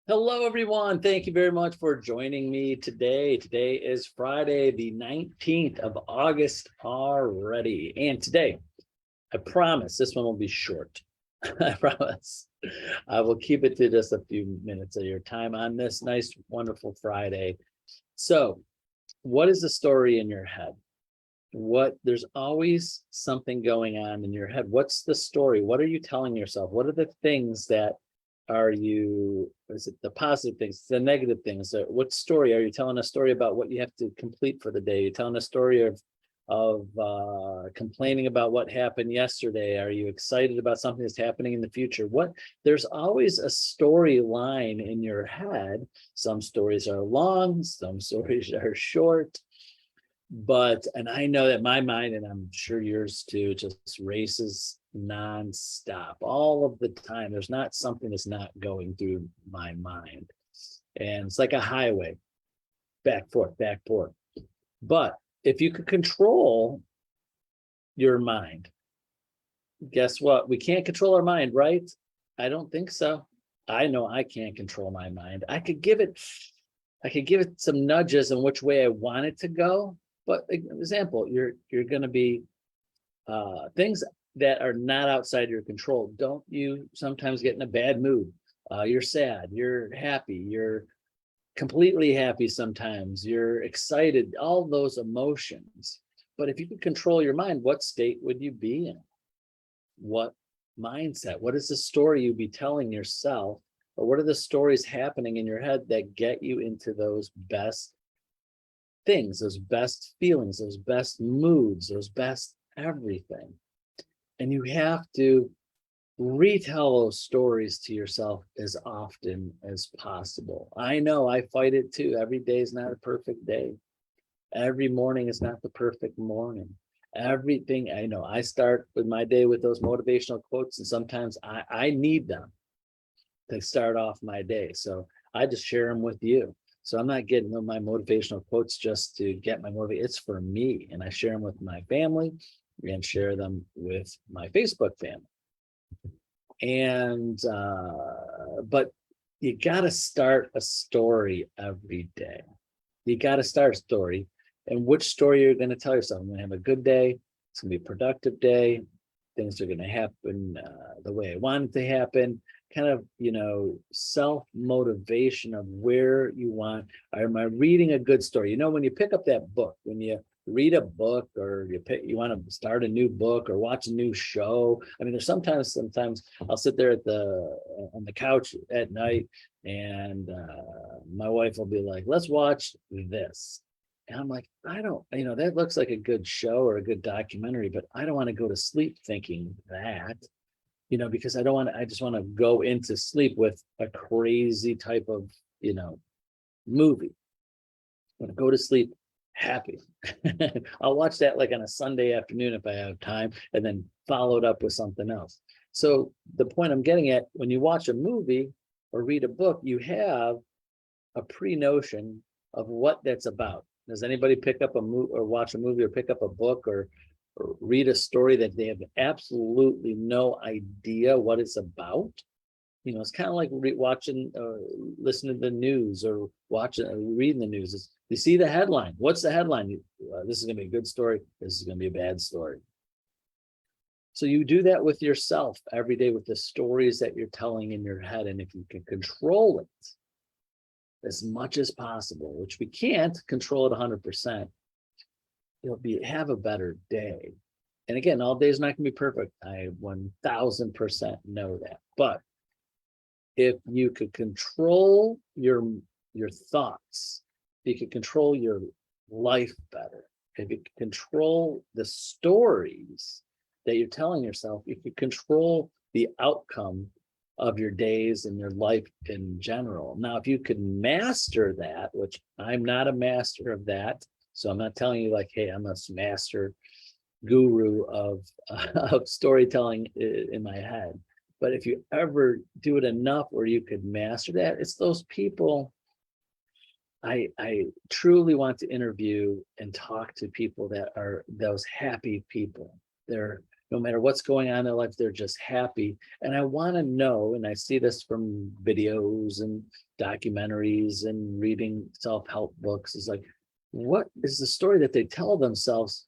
Hello, everyone. Thank you very much for joining me today. Today is Friday, the 19th of August already. And today, I promise this one will be short. I promise. I will keep it to just a few minutes of your time on this nice, wonderful Friday. So, what is the story in your head? There's always something going on in your head. What's the story? What are you telling yourself? What are the things that is it the positive things, the negative things? What story are you telling? A story about what you have to complete for the day? You're telling a story of complaining about what happened yesterday. Are you excited about something that's happening in the future? There's always a storyline in your head. Some stories are long, some stories are short. And I know that my mind, and I'm sure yours too, just races nonstop all of the time. There's not something that's not going through my mind. And it's like a highway, back, forth, back, forth. But if you could control your mind, guess what? We can't control our mind, right? I don't think so. I know I can't control my mind. I could give it some nudges in which way I want it to go. But example, you're going to be things that are not outside your control. Don't you sometimes get in a bad mood? You're sad, you're happy, you're completely happy sometimes, you're excited, all those emotions. But if you could control your mind, what state would you be in? What mindset? What is the story you'd be telling yourself? Or what are the stories happening in your head that get you into those best things, those best feelings, those best moods, those best everything? And you have to retell those stories to yourself as often as possible. I know I fight it too. Every day is not a perfect day. Every morning is not the perfect morning. Everything I know, I start with my day with those motivational quotes, and sometimes I need them to start off my day. So I just share them with you. So I'm not getting my motivational quotes just to get my motivation. It's for me, and I share them with my family and share them with my Facebook family. And but you got to start a story every day. You got to start a story, and which story you're going to tell yourself. I'm going to have a good day. It's going to be a productive day. Things are going to happen the way I want it to happen. Kind of, self-motivation of where you want. Am I reading a good story? When you pick up that book, when you read a book, or you want to start a new book or watch a new show. I mean, there's sometimes I'll sit there on the couch at night, and my wife will be like, let's watch this. And I'm like, I don't, that looks like a good show or a good documentary, but I don't want to go to sleep thinking that, because I just want to go into sleep with a crazy type of, movie. I want to go to sleep happy. I'll watch that like on a Sunday afternoon if I have time, and then follow it up with something else. So the point I'm getting at, when you watch a movie or read a book, you have a pre-notion of what that's about. Does anybody pick up a movie or watch a movie or pick up a book or read a story that they have absolutely no idea what it's about? It's kind of like watching, listening to the news, or watching, or reading the news. You see the headline. What's the headline? This is going to be a good story. This is going to be a bad story. So you do that with yourself every day with the stories that you're telling in your head. And if you can control it as much as possible, which we can't control it 100%, you'll have a better day. And again, all days not going to be perfect. I 1000% know that. But if you could control your thoughts, you could control your life better. If you could control the stories that you're telling yourself, you could control the outcome of your days and your life in general. Now, if you could master that, which I'm not a master of that, so I'm not telling you like, hey, I'm a master guru of storytelling in my head. But if you ever do it enough where you could master that, it's those people. I truly want to interview and talk to people that are those happy people. They're no matter what's going on in their life, they're just happy. And I want to know, and I see this from videos and documentaries and reading self-help books, is like, what is the story that they tell themselves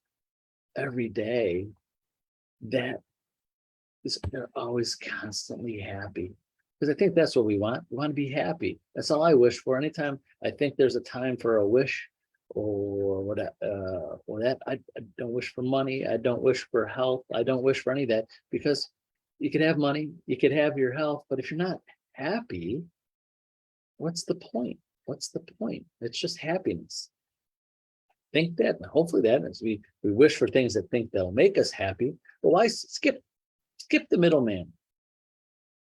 every day that is they're always constantly happy? Because I think that's what we want. We want to be happy. That's all I wish for. Anytime I think there's a time for a wish or what, or that, I don't wish for money. I don't wish for health. I don't wish for any of that, because you could have money, you could have your health, but if you're not happy, what's the point? What's the point? It's just happiness. Think that, and hopefully that is we wish for things that think they'll make us happy. But why skip the middleman?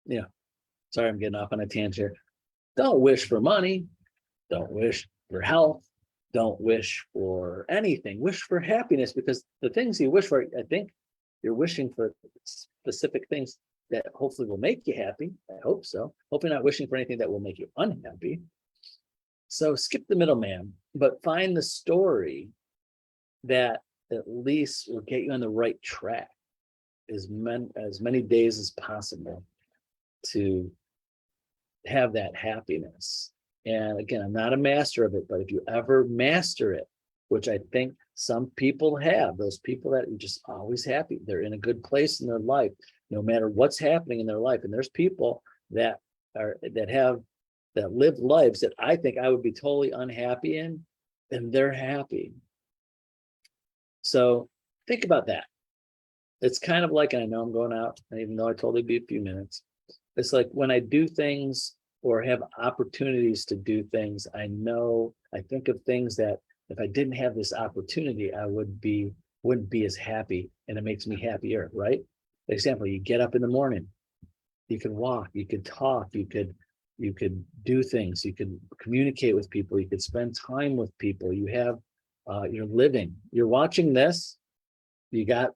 Yeah. Sorry, I'm getting off on a tangent here. Don't wish for money. Don't wish for health. Don't wish for anything. Wish for happiness, because the things you wish for, I think you're wishing for specific things that hopefully will make you happy. I hope so. Hope you're not wishing for anything that will make you unhappy. So skip the middleman, but find the story that at least will get you on the right track as many days as possible to have that happiness. And again, I'm not a master of it, but if you ever master it, which I think some people have, those people that are just always happy, they're in a good place in their life, no matter what's happening in their life. And there's people that live lives that I think I would be totally unhappy in, and they're happy. So think about that. It's kind of like, and I know I'm going out, even though I told you it'd be a few minutes. It's like when I do things or have opportunities to do things, I think of things that if I didn't have this opportunity, I wouldn't be as happy, and it makes me happier, right? For example, you get up in the morning, you can walk, you could talk, you could do things, you could communicate with people, you could spend time with people, you have, you're living, you're watching this, you got,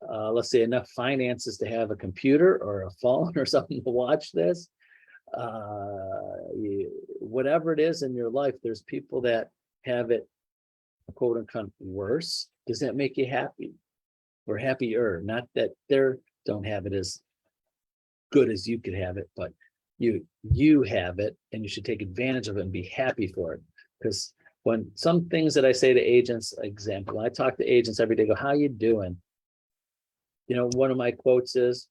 let's say, enough finances to have a computer or a phone or something to watch this. Whatever it is in your life, there's people that have it, quote unquote, worse. Does that make you happy or happier? Not that they don't have it as good as you could have it, but you have it, and you should take advantage of it and be happy for it. Because when some things that I say to agents, example, I talk to agents every day, go, how you doing? You know, one of my quotes is,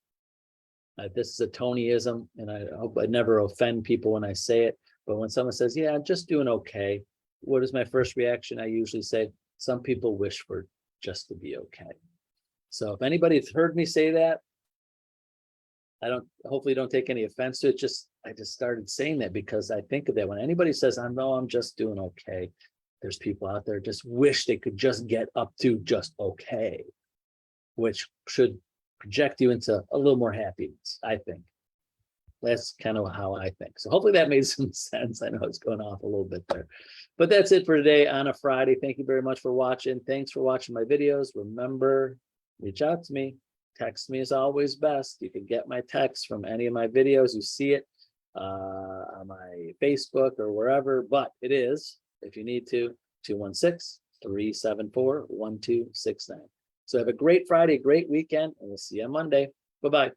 this is a Tonyism, and I hope I never offend people when I say it, but when someone says, yeah, I'm just doing okay, what is my first reaction? I usually say, some people wish for just to be okay. So if anybody's heard me say that, hopefully don't take any offense to it. I just started saying that because I think of that when anybody says, I know I'm just doing okay. There's people out there just wish they could just get up to just okay, which should project you into a little more happiness, I think. That's kind of how I think. So hopefully that made some sense. I know it's going off a little bit there, but that's it for today on a Friday. Thank you very much for watching. Thanks for watching my videos. Remember, reach out to me. Text me is always best. You can get my text from any of my videos. You see it on my Facebook or wherever, but it is, if you need to, 216-374-1269. So have a great Friday, great weekend, and we'll see you on Monday. Bye-bye.